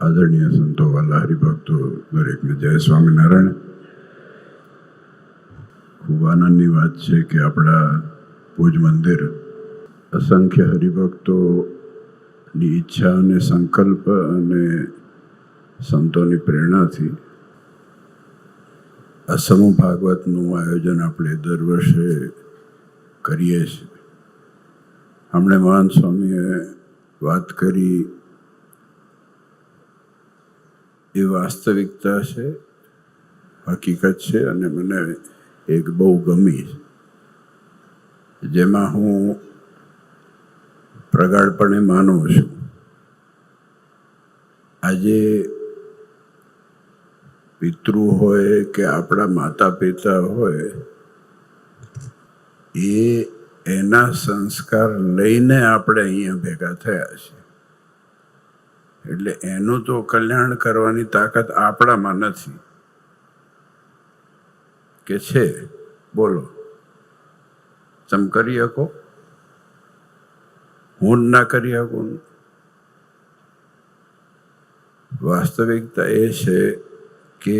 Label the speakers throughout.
Speaker 1: આદરણીય સંતો, વાલા હરિભક્તો, દરેકને જય સ્વામિનારાયણ. ખૂબ આનંદની વાત છે કે આપણા ભુજ મંદિર અસંખ્ય હરિભક્તોની ઈચ્છા અને સંકલ્પ અને સંતોની પ્રેરણાથી આ સમૂહ ભાગવતનું આયોજન આપણે દર વર્ષે કરીએ છીએ. હમણે મહાન સ્વામીએ વાત કરી એ વાસ્તવિકતા છે, હકીકત છે, અને મને એક બહુ ગમી, જેમાં હું પ્રગાઢપણે માનું છું. આજે પિતૃ હોય કે આપણા માતા પિતા હોય, એના સંસ્કાર લઈને આપણે અહીંયા ભેગા થયા છીએ. એટલે એનું તો કલ્યાણ કરવાની તાકાત આપણામાં નથી કે છે? બોલો, તમે કરી શકો? હું જ ના કરી શકું. વાસ્તવિકતા એ છે કે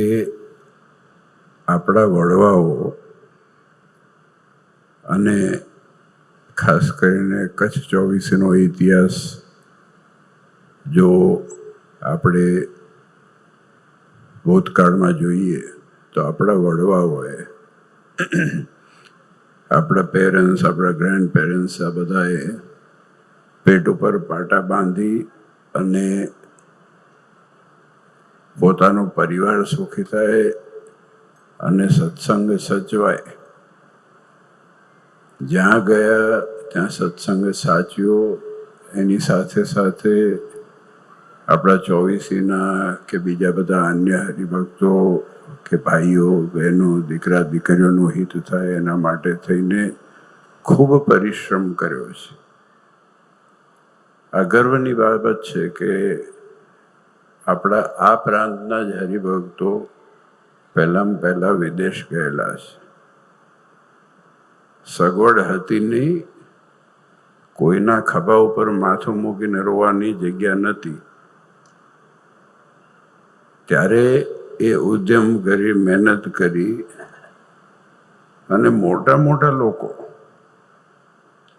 Speaker 1: આપણા વડવાઓ, અને ખાસ કરીને કચ્છ 24નો ઇતિહાસ જો આપણે ભૂતકાળમાં જોઈએ તો આપણા વડવાઓએ, આપણા પેરેન્ટ્સ, આપણા ગ્રેન્ડ પેરેન્ટ્સ, આ બધાએ પેટ ઉપર પાટા બાંધી અને પોતાનો પરિવાર સુખી થાય અને સત્સંગ સચવાય, જ્યાં ગયા ત્યાં સત્સંગ સાચ્યો. એની સાથે સાથે આપણા 24ના કે બીજા બધા અન્ય હરિભક્તો કે ભાઈઓ બહેનો, દીકરા દીકરીઓનું હિત થાય એના માટે થઈને ખૂબ પરિશ્રમ કર્યો છે. આ ગર્વની બાબત છે કે આપણા આ પ્રાંતના જ હરિભક્તો પહેલા વિદેશ ગયેલા છે. સગવડ હતી નહીં, કોઈના ખભા ઉપર માથું મૂકીને રોવાની જગ્યા નથી. ત્યારે એ ઉદ્યમ કરી, મહેનત કરી, અને મોટા મોટા લોકો,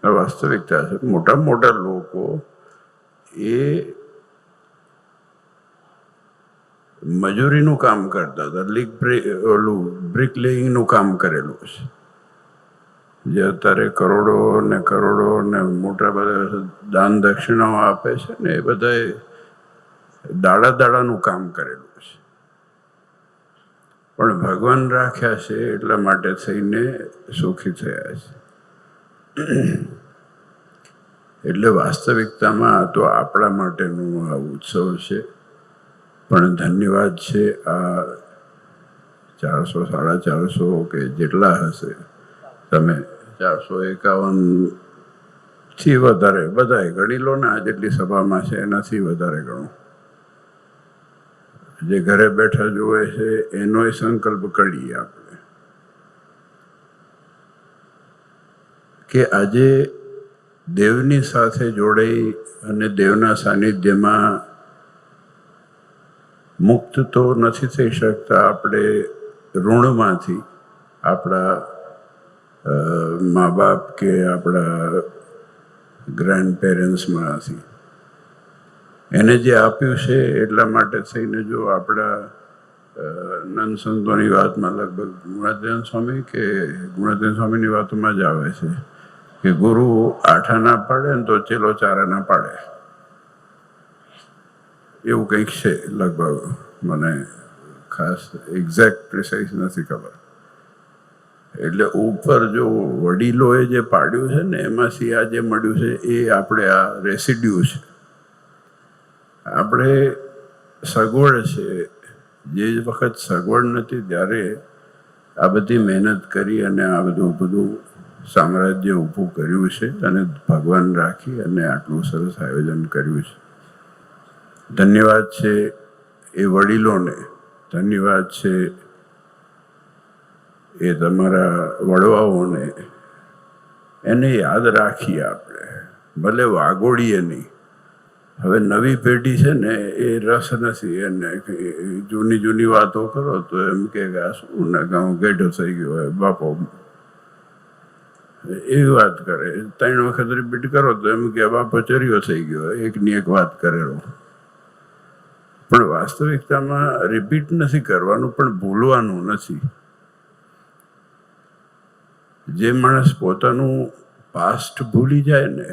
Speaker 1: વાસ્તવિકતા છે, મોટા લોકો એ મજૂરીનું કામ કરતા હતા. ઓલું બ્રિક લેઈંગનું કામ કરેલું છે, જે અત્યારે કરોડો ને મોટા બધા દાન દક્ષિણાઓ આપે છે ને, એ બધાએ દાડાનું કામ કરેલું છે. પણ ભગવાન રાખ્યા છે એટલા માટે થઈને સુખી થયા છે. એટલે વાસ્તવિકતામાં આ તો આપણા માટેનું આ ઉત્સવ છે. પણ ધન્યવાદ છે આ 400, 450 કે જેટલા હશે, તમે 451થી વધારે બધાએ ગણી લો ને, આ જેટલી સભામાં છે એનાથી વધારે ગણો. જે ઘરે બેઠા જોવે છે એનોય સંકલ્પ કરીએ આપણે કે આજે દેવની સાથે જોડાઈ અને દેવના સાનિધ્યમાં મુક્ત તો નથી થઈ શકતા આપણે ઋણમાંથી, આપણા મા બાપ કે આપણા ગ્રેન્ડ પેરેન્ટ્સમાંથી. એને જે આપ્યું છે એટલા માટે થઈને, જો આપણા નંદ સંતોની વાતમાં લગભગ ગુણાતીતાનંદ સ્વામીની વાતોમાં જ આવે છે કે ગુરુ આઠા ના પાડે ને તો ચેલો ચારા ના પાડે, એવું કંઈક છે લગભગ. મને ખાસ એક્ઝેક્ટ પ્રિસાઇઝ નથી ખબર. એટલે ઉપર જો વડીલોએ જે પાડ્યું છે ને, એમાંથી આ જે મળ્યું છે એ આપણે આ રેસિડ્યુ છે. આપણે સગવડ છે, જે વખત સગવડ નથી ત્યારે આ બધી મહેનત કરી અને આ બધું સામ્રાજ્ય ઊભું કર્યું છે, અને ભગવાન રાખી અને આટલું સરસ આયોજન કર્યું છે. ધન્યવાદ છે એ વડીલોને, ધન્યવાદ છે એ તમારા વડવાઓને. એને યાદ રાખીએ આપણે, ભલે વાગોડીએ નહીં, હવે નવી પેઢી છે ને એ રસ નથી એને. જૂની વાતો કરો તો એમ કે આ શું ને કે હું ગેઢો થઈ ગયો હોય બાપો, એવી વાત કરે. 3 વખત રિપીટ કરો તો એમ કે બાપો ચર્યો થઈ ગયો, એકની એક વાત કરેલો. પણ વાસ્તવિકતામાં રિપીટ નથી કરવાનું, પણ ભૂલવાનું નથી. જે માણસ પોતાનું પાસ્ટ ભૂલી જાય ને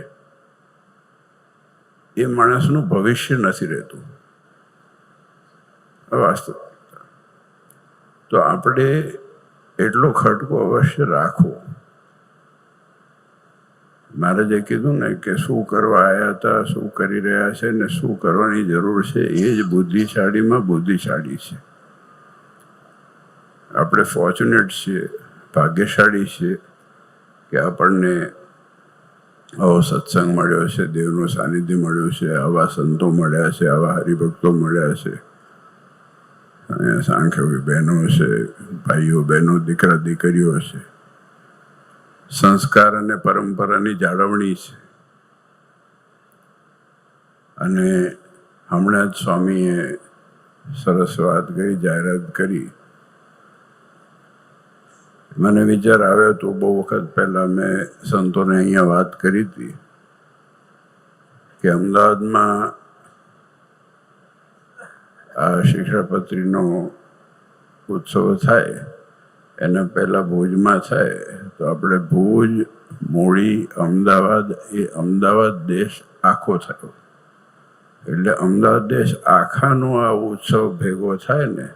Speaker 1: એ માણસનું ભવિષ્ય નથી રહેતું, વાસ્તવિકતા. તો આપણે એટલો ખટકો અવશ્ય રાખવો. મારે જે કીધું ને કે શું કરવા આવ્યા હતા, શું કરી રહ્યા છે ને શું કરવાની જરૂર છે, એ જ બુદ્ધિશાળીમાં બુદ્ધિશાળી છે. આપણે ફોર્ચ્યુનેટ છીએ, ભાગ્યશાળી છીએ કે આપણને આવો સત્સંગ મળ્યો છે, દેવનું સાનિધ્ય મળ્યું છે, આવા સંતો મળ્યા છે, આવા હરિભક્તો મળ્યા છે. અહીંયા સાંખ્યોગી બહેનો છે, ભાઈઓ બહેનો, દીકરા દીકરીઓ છે. સંસ્કાર અને પરંપરાની જાળવણી છે. અને હમણાં જ સ્વામીએ સરસ વાત કરી, જાહેરાત કરી. મને વિચાર આવ્યો તો બહુ વખત પહેલાં મેં સંતોને અહીંયા વાત કરી હતી કે અમદાવાદમાં આ શિક્ષાપત્રીનો ઉત્સવ થાય એના પહેલાં ભુજમાં થાય તો આપણે ભુજ, મૂળી, અમદાવાદ, એ અમદાવાદ દેશ આખો થયો. એટલે અમદાવાદ દેશ આખાનો આ ઉત્સવ ભેગો થાય ને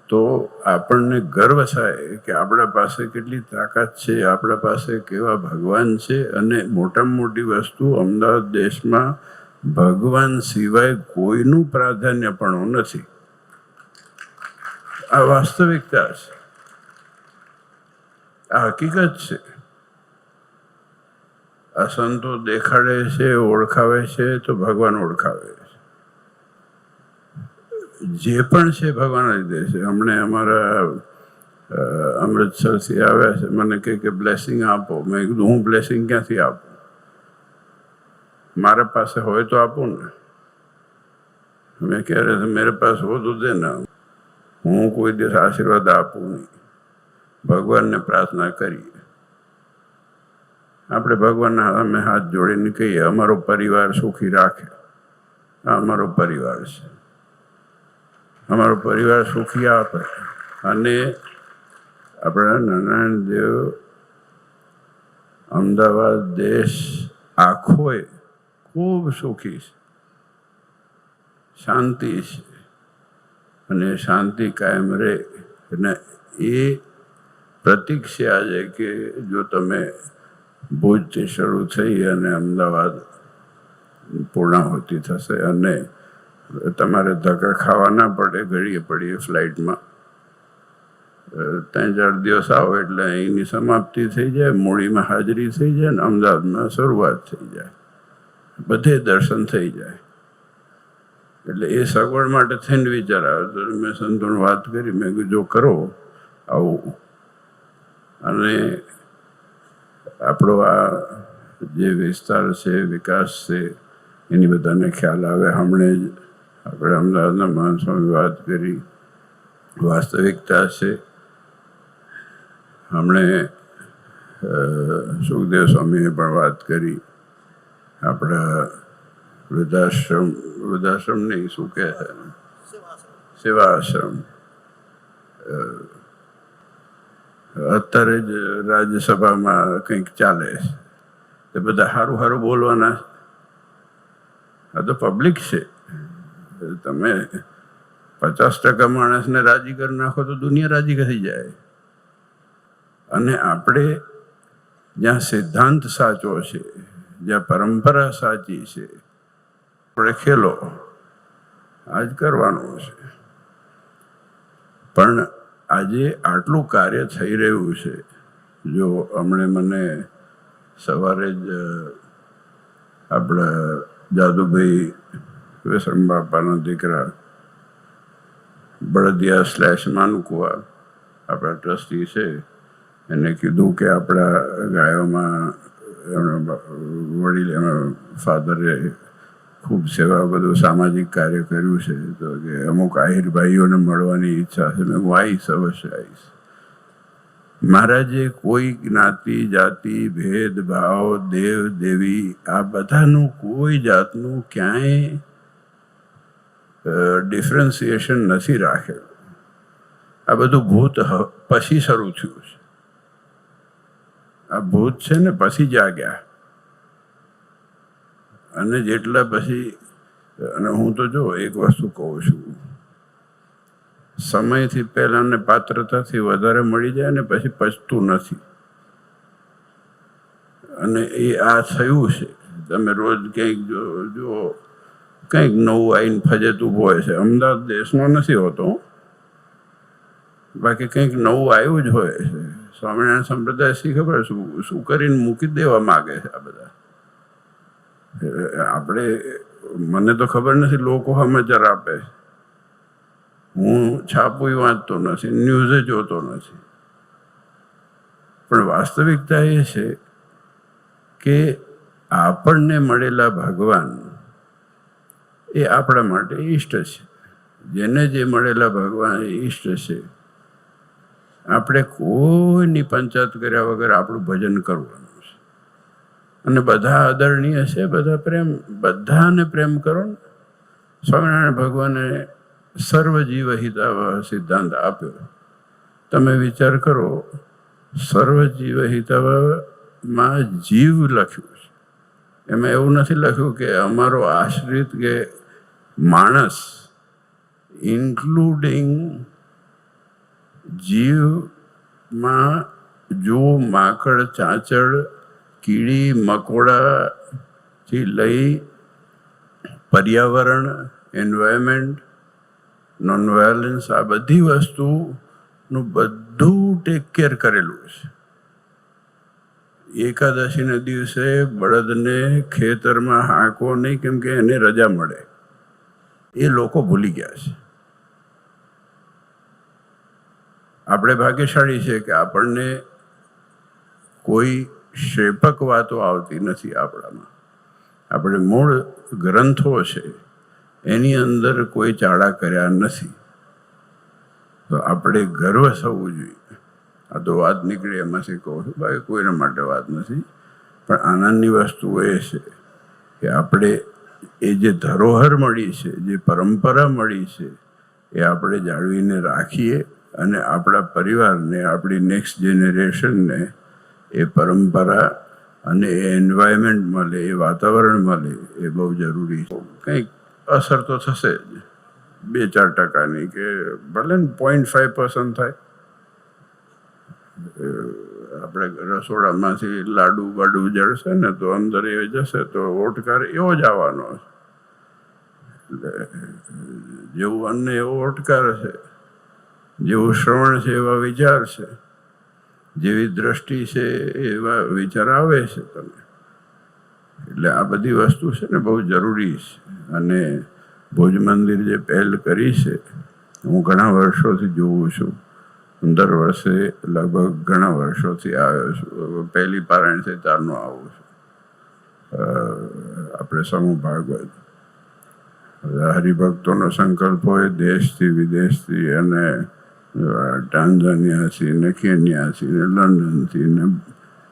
Speaker 1: તો આપણને ગર્વ થાય કે આપણા પાસે કેટલી તાકાત છે, આપણા પાસે કેવા ભગવાન છે. અને મોટામાં મોટી વસ્તુ, અમદાવાદ દેશમાં ભગવાન સિવાય કોઈનું પ્રાધાન્ય પણ નથી. આ વાસ્તવિકતા છે, આ હકીકત છે. આ સંતો દેખાડે છે, ઓળખાવે છે તો ભગવાન ઓળખાવે છે. જે પણ છે ભગવાન લીધે છે. હમણે અમારા અમૃતસરથી આવ્યા છે, મને કે બ્લેસિંગ આપો. મેં કીધું હું બ્લેસિંગ ક્યાંથી આપું? મારા પાસે હોય તો આપું ને. મેં કહ રહે મેરે પાસ હો તો દેના. હું કોઈ દિવસ આશીર્વાદ આપું નહીં. ભગવાનને પ્રાર્થના કરીએ. આપણે ભગવાનના સામે હાથ જોડીને કહીએ અમારો પરિવાર સુખી રાખે. આ અમારો પરિવાર છે, અમારો પરિવાર સુખી આપે. અને આપણા નારાયણ દેવ અમદાવાદ દેશ આખોય ખૂબ સુખી છે, શાંતિ છે. અને શાંતિ કાયમ રહે. અને એ પ્રતીક છે આજે કે જો તમે ભુજથી શરૂ થઈ અને અમદાવાદ પૂર્ણાહુતિ થશે અને તમારે ધક્કા ખાવા ના પડે ઘડીએ પડીએ ફ્લાઇટમાં. 3-4 દિવસ આવો એટલે અહીંની સમાપ્તિ થઈ જાય, મૂળીમાં હાજરી થઈ જાય ને અમદાવાદમાં શરૂઆત થઈ જાય, બધે દર્શન થઈ જાય. એટલે એ સગવડ માટે થઈને વિચાર આવ્યો તો મેં સંતોને વાત કરી. મેં કીધું જો કરો આવું. અને આપણો આ જે વિસ્તાર છે, વિકાસ છે, એની બધાને ખ્યાલ આવે. હમણે જ આપણે અમદાવાદના મહાન સ્વામી વાત કરી, વાસ્તવિકતા છે. હમણે સુખદેવ સ્વામીએ પણ વાત કરી. આપણા વૃદ્ધાશ્રમ નહીં, શું કહે છે, સેવા આશ્રમ. અત્યારે જ રાજ્યસભામાં કંઈક ચાલે છે, તે બધા સારું સારું બોલવાના. આ તો પબ્લિક છે. તમે 50% માણસને રાજી કરી નાખો તો દુનિયા રાજી થઈ જાય. અને આપણે જ્યાં સિદ્ધાંત સાચો છે, જ્યાં પરંપરા સાચી છે, આપણે ખેલો આજ કરવાનું છે. પણ આજે આટલું કાર્ય થઈ રહ્યું છે. જો હમણે મને સવારે જ આપણા જાદુભાઈ વિશ્રમ બાપાના દીકરા બળદિયા / માનુકુવા આપણા ટ્રસ્ટી છે, એને કીધું કે આપણા ગાયોમાં એમના વડીલ એમના ફાધરે ખૂબ સેવા બધું સામાજિક કાર્ય કર્યું છે. તો કે અમુક આહિર ભાઈઓને મળવાની ઈચ્છા છે. મેં હું આવીશ, અવશ્ય આવીશ. મહારાજે કોઈ જ્ઞાતિ જાતિ ભેદભાવ દેવ દેવી આ બધાનું કોઈ જાતનું ક્યાંય ડિફરન્સિએશન નથી રાખેલું. આ બધું ભૂત પછી શરૂ થયું છે. આ ભૂત છે ને પછી જાગ્યા. અને જેટલા પછી, અને હું તો જો એક વસ્તુ કહું છું, સમયથી પહેલાં ને પાત્રતાથી વધારે મળી જાય ને પછી પચતું નથી. અને એ આ થયું છે. તમે રોજ કંઈક જો કંઈક નવું આવીને ફજેતું હોય છે. અમદાવાદ દેશનો નથી હોતો, બાકી કંઈક નવું આવ્યું જ હોય છે. સ્વામિનારાયણ સંપ્રદાય શી ખબર શું કરીને મૂકી દેવા માગે છે આ બધા. આપણે, મને તો ખબર નથી લોકો સમાચાર આપે. હું છાપું વાંચતો નથી, ન્યૂઝે જોતો નથી. પણ વાસ્તવિકતા એ છે કે આપણને મળેલા ભગવાન એ આપણા માટે ઈષ્ટ છે. જેને જે મળેલા ભગવાન એ ઈષ્ટ છે. આપણે કોઈની પંચાયત કર્યા વગર આપણું ભજન કરવાનું છે. અને બધા આદરણીય છે, બધા બધાને પ્રેમ કરો ને. સ્વામિનારાયણ ભગવાને સર્વજીવ હિતાવહ સિદ્ધાંત આપ્યો. તમે વિચાર કરો, સર્વજીવ હિતાવહમાં જીવ લખ્યું છે. એમાં એવું નથી લખ્યું કે અમારો આશ્રિત કે માણસ, ઇન્ક્લુડિંગ જીવમાં જો માકડ ચાંચડ કીડી મકોડાથી લઈ પર્યાવરણ, એન્વાયરમેન્ટ, નોન વાયોલન્સ, આ બધી વસ્તુનું બધું ટેક કેર કરેલું છે. એકાદશીના દિવસે બળદને ખેતરમાં હાંકવો નહીં, કેમ કે એને રજા મળે. એ લોકો ભૂલી ગયા છે. આપણે ભાગ્યશાળી છે કે આપણને કોઈ શેપક વાતો આવતી નથી આપણામાં. આપણે મૂળ ગ્રંથો છે એની અંદર કોઈ ચાળા કર્યા નથી. તો આપણે ગર્વ થવું જોઈએ. આ તો વાત નીકળી એમાંથી કહું છું, બાકી કોઈના માટે વાત નથી. પણ આનંદની વસ્તુ એ છે કે આપણે એ જે ધરોહર મળી છે, જે પરંપરા મળી છે, એ આપણે જાળવીને રાખીએ અને આપણા પરિવારને, આપણી નેક્સ્ટ જનરેશનને એ પરંપરા અને એ એન્વાયરમેન્ટ મળે, એ વાતાવરણ મળે, એ બહુ જરૂરી છે. કંઈક અસર તો થશે જ, 2-4% કે ભલે ને 0.5% થાય. આપણે રસોડામાંથી લાડુ બાડુ જળશે ને તો અંદર એ જશે તો ઓટકાર એવો જ આવવાનો છે. જેવું અન્ન એવો ઓટકાર છે, જેવું શ્રવણ છે એવા વિચાર છે, જેવી દ્રષ્ટિ છે એવા વિચાર આવે છે તમે. એટલે આ બધી વસ્તુ છે ને બહુ જરૂરી છે. અને ભુજ મંદિર જે પહેલ કરી છે, હું ઘણા વર્ષોથી જોઉં છું. 15 વર્ષે લગભગ ઘણા વર્ષોથી આવ્યો છું. પહેલી પારાયણ છે ત્યારનો આવું છું. આપણે સમૂહ ભાગવત હરિભક્તોનો સંકલ્પ હોય દેશથી વિદેશથી, અને ટાન્ઝાનિયાથી ને કેન્યાથી ને લંડનથી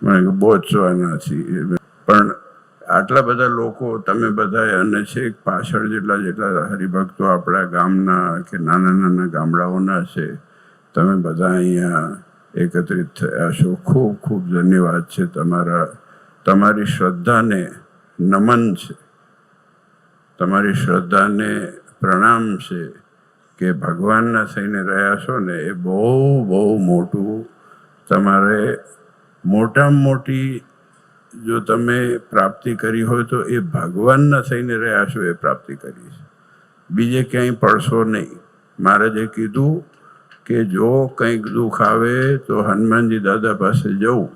Speaker 1: ને બોત્સવાનાથી. પણ આટલા બધા લોકો તમે બધા, અને છેક પાછળ જેટલા હરિભક્તો આપણા ગામના કે નાના નાના ગામડાઓના છે, તમે બધા અહીંયા એકત્રિત થયા છો. ખૂબ ખૂબ ધન્યવાદ છે તમારી શ્રદ્ધાને નમન છે, તમારી શ્રદ્ધાને પ્રણામ છે કે ભગવાનના થઈને રહ્યા છો ને. એ બહુ બહુ મોટું, તમારે મોટામાં મોટી જો તમે પ્રાપ્તિ કરી હોય તો એ ભગવાનના થઈને રહ્યા છો, એ પ્રાપ્તિ કરી છે. બીજે ક્યાંય પડશો નહીં. મહારાજે કીધું કે જો કંઈક દુઃખ આવે તો હનુમાનજી દાદા પાસે જવું,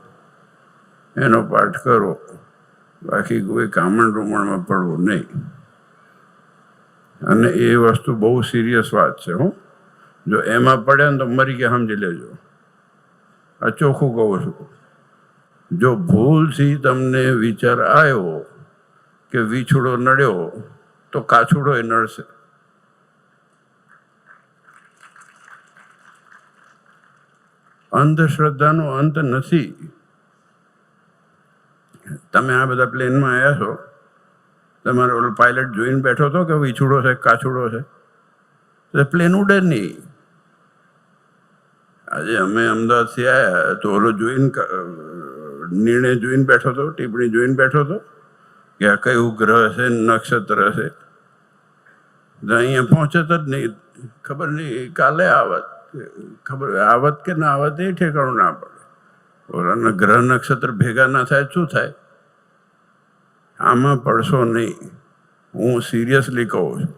Speaker 1: એનો પાઠ કરો, બાકી કોઈ કામણ રૂમણમાં પડવું નહીં. અને એ વસ્તુ બહુ સિરિયસ વાત છે. જો એમાં પડે ને તો મરી ગયા સમજી લેજો. આ ચોખ્ખું કહું છું. જો ભૂલથી તમને વિચાર આવ્યો કે વીછળો નડ્યો તો કાછુડો એ નડશે. અંધશ્રદ્ધાનો અંત નથી. તમે આ બધા પ્લેનમાં આવ્યા છો, તમારો ઓલો પાયલટ જોઈને બેઠો હતો કે વીછુડો છે કાછુડો છે, તો પ્લેન ઉડે નહીં. આજે અમે અમદાવાદથી આવ્યા તો ઓલો જોઈને નિર્ણય જોઈને બેઠો હતો, ટિપ્પણી જોઈને બેઠો હતો કે આ કયું ગ્રહ છે, નક્ષત્ર છે. અહીંયા પહોંચે જ નહીં, ખબર નહીં કાલે આવત, ખબર આવત કે ના આવત એ ઠેકાણું ના પડે. ઓલાના ગ્રહ નક્ષત્ર ભેગા ના થાય શું થાય? આમાં પડશો નહીં. હું સિરિયસલી કહું છું.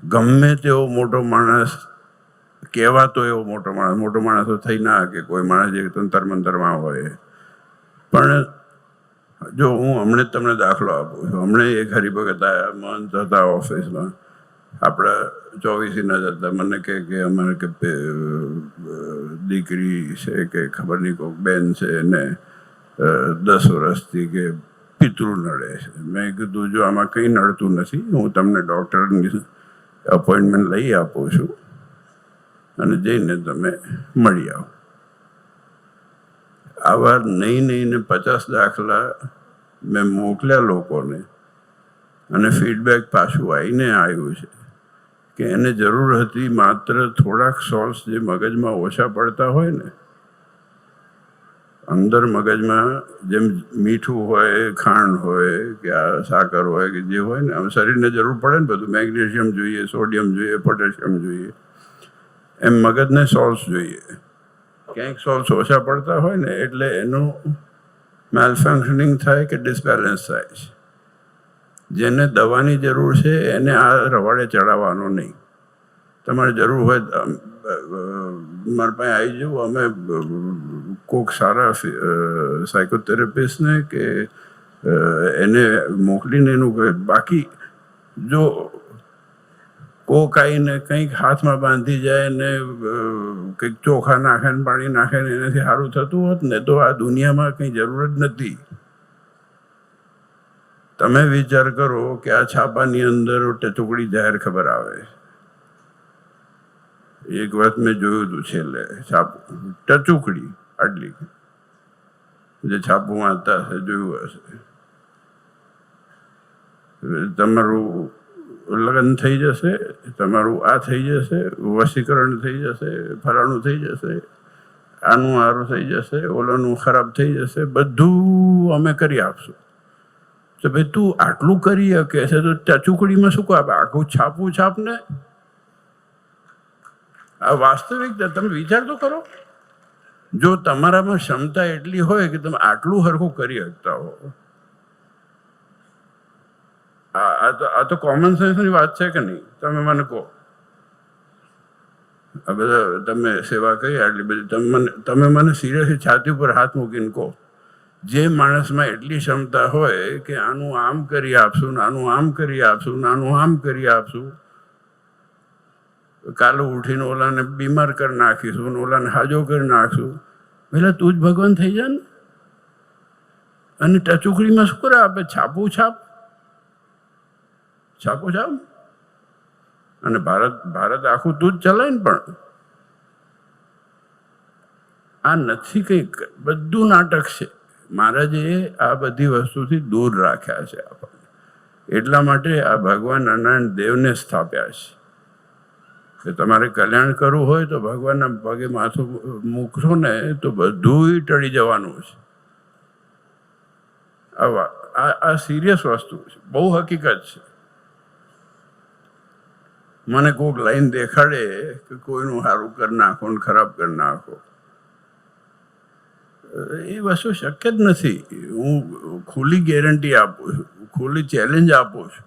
Speaker 1: ગમે તેવો મોટો માણસ, કહેવાતો એવો મોટો માણસ તો થઈ ના કે કોઈ માણસ જે તંતર મંતરમાં હોય. પણ જો હું હમણે જ તમને દાખલો આપું છું. હમણે એક હરિભગત આવ્યા, મહંત હતા ઓફિસમાં, આપણા 24ના જ હતા. મને કે અમારે કે દીકરી છે કે ખબર નહીં કોઈક બેન છે ને 10 વર્ષથી કે પિતૃ નડે છે. મેં કીધું જો આમાં કંઈ નડતું નથી, હું તમને ડૉક્ટરની અપોઇન્ટમેન્ટ લઈ આપું છું અને જઈને તમે મળી આવો. આવા નહીં ને 50 દાખલા મેં મોકલ્યા લોકોને, અને ફીડબેક પાછું આવીને આવ્યું છે કે એને જરૂર હતી માત્ર થોડાક સોલ્સ જે મગજમાં ઓછા પડતા હોય ને, અંદર મગજમાં જેમ મીઠું હોય, ખાંડ હોય કે આ સાકર હોય કે જે હોય ને, આમ શરીરને જરૂર પડે ને બધું, મેગ્નેશિયમ જોઈએ, સોડિયમ જોઈએ, પોટેશિયમ જોઈએ, એમ મગજને સોલ્સ જોઈએ. ક્યાંક સોલ્સ ઓછા પડતા હોય ને એટલે એનું મેલફંક્શનિંગ થાય કે ડિસબેલેન્સ થાય છે. જેને દવાની જરૂર છે એને આ રવાડે ચડાવવાનો નહીં. તમારે જરૂર હોય મારા પાસે આવી જવું, અમે કોઈક સારા સાયકોથેરાપિસ્ટને કે એને મોકલીને એનું. બાકી જો કોક આવીને કંઈક હાથમાં બાંધી જાય ને કંઈક ચોખા નાખે ને પાણી નાખે ને એનાથી સારું થતું હોત ને તો આ દુનિયામાં કંઈ જરૂર જ નથી. તમે વિચાર કરો કે આ છાપાની અંદર ટચુકડી જાહેર ખબર આવે. એક વાત મેં જોયું હતું છેલ્લે, છાપું ટચુકડી આટલી, જે છાપું વાંચતા હશે જોયું હશે. તમારું લગ્ન થઈ જશે, તમારું આ થઈ જશે, વશીકરણ થઈ જશે, ફલાણું થઈ જશે, આનું સારું થઈ જશે, ઓલાનું ખરાબ થઈ જશે, બધું અમે કરી આપશું. તો ભાઈ તું આટલું કરી શકે છે તો ટચુકડીમાં શું કહે? આખું છાપું છાપ ને. આ વાસ્તવિકતા તમે વિચાર તો કરો. જો તમારામાં ક્ષમતા એટલી હોય કે તમે આટલું હરખું કરી શકતા હો, આ તો કોમન સેન્સની વાત છે કે નહીં? તમે મને કહો. આ બધા તમે સેવા કરી આટલી બધી, તમે મને સિરિયસલી છાતી ઉપર હાથ મૂકીને કહો, જે માણસમાં એટલી ક્ષમતા હોય કે આનું આમ કરી આપશું, આનું આમ કરી આપશું, આનું આમ કરી આપશું, કાલે ઉઠીને ઓલાને બીમાર કરી નાખીશું, ઓલાને હાજો કરી નાખશું, પેલા તું જ ભગવાન થઈ જા ને. અને ટચુકડીમાં શું કરે આપે? છાપું છાપ, છાપું છાપ. અને ભારત આખું તું જ ચલાય ને. પણ આ નથી કંઈક, બધું નાટક છે. મહારાજે આ બધી વસ્તુથી દૂર રાખ્યા છે આપણને. એટલા માટે આ ભગવાન નારાયણ દેવને સ્થાપ્યા છે કે તમારે કલ્યાણ કરવું હોય તો ભગવાનના પગે માથું મૂકશો ને તો બધું ટળી જવાનું છે. આ સિરિયસ વસ્તુ છે, બહુ હકીકત છે. મને કોઈક લાઈન દેખાડે કે કોઈનું સારું કરી નાખો ને ખરાબ કરી નાખો, એ વસ્તુ શક્ય જ નથી. હું ખુલ્લી ગેરંટી આપું છું, ખુલ્લી ચેલેન્જ આપું છું.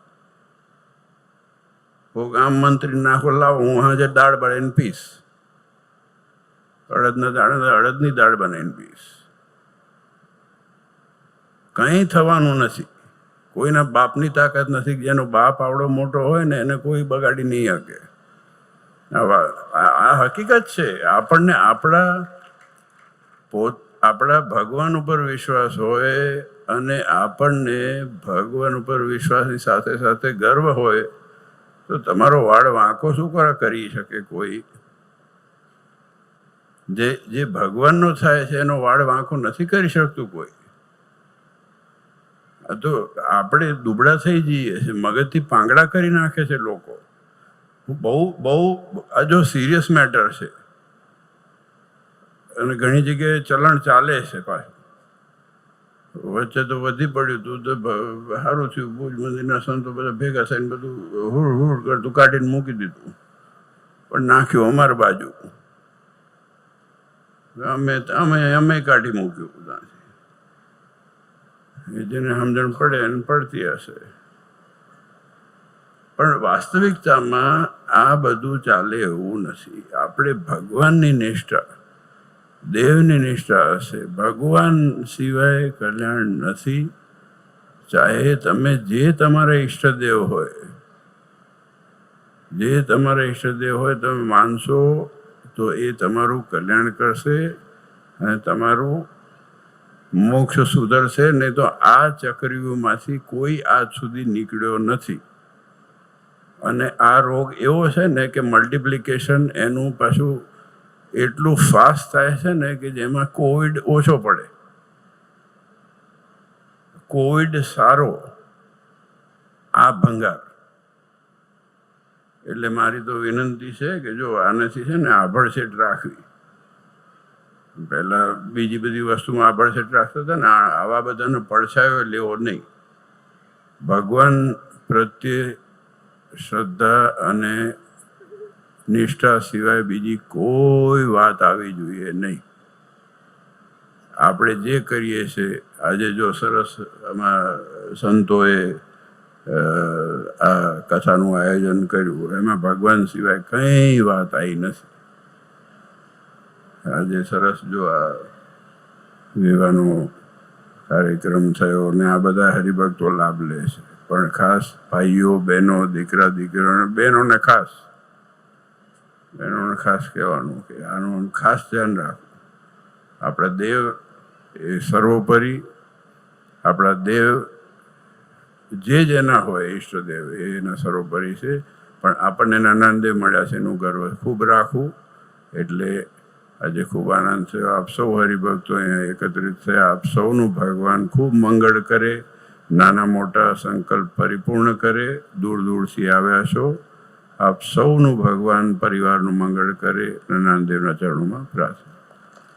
Speaker 1: કોઈક આમ મંત્રી નાખો, લાવો હું આજે દાળ બનાવીને પીશ, અડદની દાળ બનાવીને પીશ. કંઈ થવાનું નથી. કોઈના બાપની તાકાત નથી. જેનો બાપ આવડો મોટો હોય ને એને કોઈ બગાડી નહીં શકે. આ હકીકત છે. આપણને આપણા આપણા ભગવાન ઉપર વિશ્વાસ હોય અને આપણને ભગવાન ઉપર વિશ્વાસની સાથે સાથે ગર્વ હોય તો તમારો વાળ વાંકો શું કરી શકે કોઈ? જે ભગવાનનો થાય છે એનો વાળ વાંકો નથી કરી શકતું કોઈ. તો આપણે દુબળા થઈ જઈએ છે, મગજથી પાંગડા કરી નાખે છે લોકો. બહુ આ જો સિરિયસ મેટર છે અને ઘણી જગ્યાએ ચલણ ચાલે છે પાછું. વચ્ચે તો વધી પડ્યું હતું તો સારું થયું, ભુજ મંદિરના સંતો બધા ભેગા થઈને બધું હુળ હુળ કરતું કાઢીને મૂકી દીધું, પણ નાખ્યું અમારી બાજુ. અમે કાઢી મૂક્યું ત્યાંથી. જેને સમજણ પડે એને પડતી હશે, પણ વાસ્તવિકતામાં આ બધું ચાલે એવું નથી. આપણે ભગવાનની નિષ્ઠા, દેવની નિષ્ઠા હશે. ભગવાન સિવાય કલ્યાણ નથી. ચાહે તમે જે તમારા ઈષ્ટદેવ હોય, તમે માનશો તો એ તમારું કલ્યાણ કરશે અને તમારું મોક્ષ સુધરશે. નહીં તો આ ચક્રીઓમાંથી કોઈ આજ સુધી નીકળ્યો નથી. અને આ રોગ એવો છે ને કે મલ્ટિપ્લિકેશન એનું પાછું એટલું ફાસ્ટ થાય છે ને કે જેમાં કોવિડ ઓછો પડે. કોવિડ સારો, આ ભંગાર. એટલે મારી તો વિનંતી છે કે જો આનાથી છે ને આભડછેટ રાખવી. પહેલા બીજી બધી વસ્તુમાં આભડછેટ રાખતા હતા ને, આવા બધાનો પડછાયો લેવો નહીં. ભગવાન પ્રત્યે શ્રદ્ધા અને નિષ્ઠા સિવાય બીજી કોઈ વાત આવી જોઈએ નહીં. આપણે જે કરીએ છીએ આજે જો સરસ આમાં સંતોએ આ કથાનું આયોજન કર્યું, એમાં ભગવાન સિવાય કંઈ વાત આવી નથી. આજે સરસ જો આ વિવાહનો કાર્યક્રમ થયો ને આ બધા હરિભક્તો લાભ લે છે. પણ ખાસ ભાઈઓ, બહેનો, દીકરા દીકરીઓ, બહેનોને ખાસ કહેવાનું કે આનું ખાસ ધ્યાન રાખો. આપણા દેવ એ સર્વોપરી. આપણા દેવ જેના હોય ઈષ્ટદેવ એના સર્વોપરી છે. પણ આપણને નાનાદેવ મળ્યા છે એનું ગર્વ ખૂબ રાખવું. એટલે આજે ખૂબ આનંદ થયો. આપ સૌ હરિભક્તો અહીંયા એકત્રિત થયા. આપ સૌનું ભગવાન ખૂબ મંગળ કરે, નાના મોટા સંકલ્પ પરિપૂર્ણ કરે. દૂર દૂરથી આવ્યા છો, આપ સૌનું ભગવાન પરિવારનું મંગળ કરે. નાનાદેવના ચરણોમાં પ્રાર્થના.